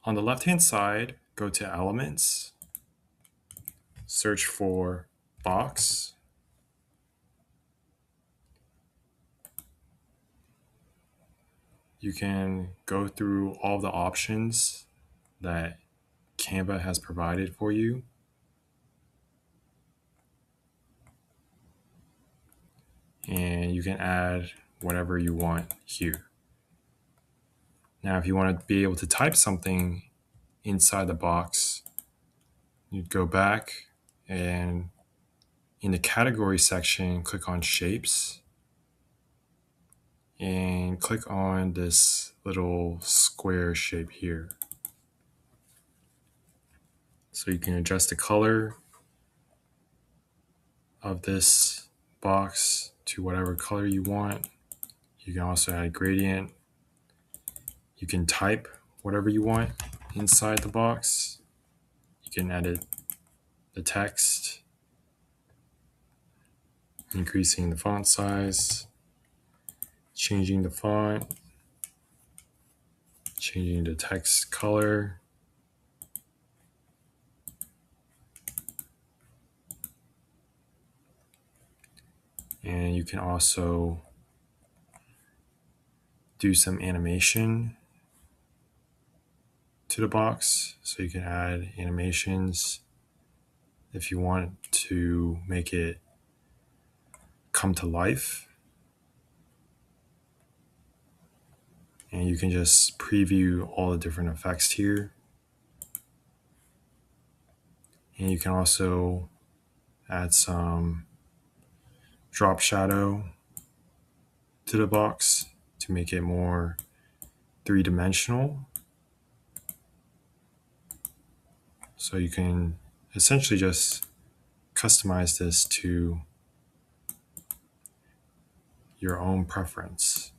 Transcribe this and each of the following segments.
On the left-hand side, go to Elements, search for Box. You can go through all the options that Canva has provided for you. And you can add whatever you want here. Now, if you want to be able to type something inside the box, you'd go back and in the category section, click on Shapes and click on this little square shape here. So you can adjust the color of this box to whatever color you want. You can also add a gradient. You can type whatever you want inside the box. You can edit the text, increasing the font size, changing the font, changing the text color. And you can also do some animation to the box. So you can add animations if you want to make it come to life. And you can just preview all the different effects here. And you can also add some drop shadow to the box to make it more three-dimensional. So you can essentially just customize this to your own preference.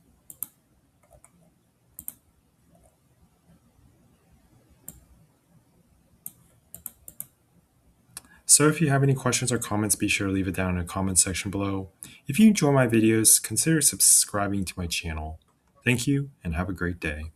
So if you have any questions or comments, be sure to leave it down in the comment section below. If you enjoy my videos, consider subscribing to my channel. Thank you and have a great day.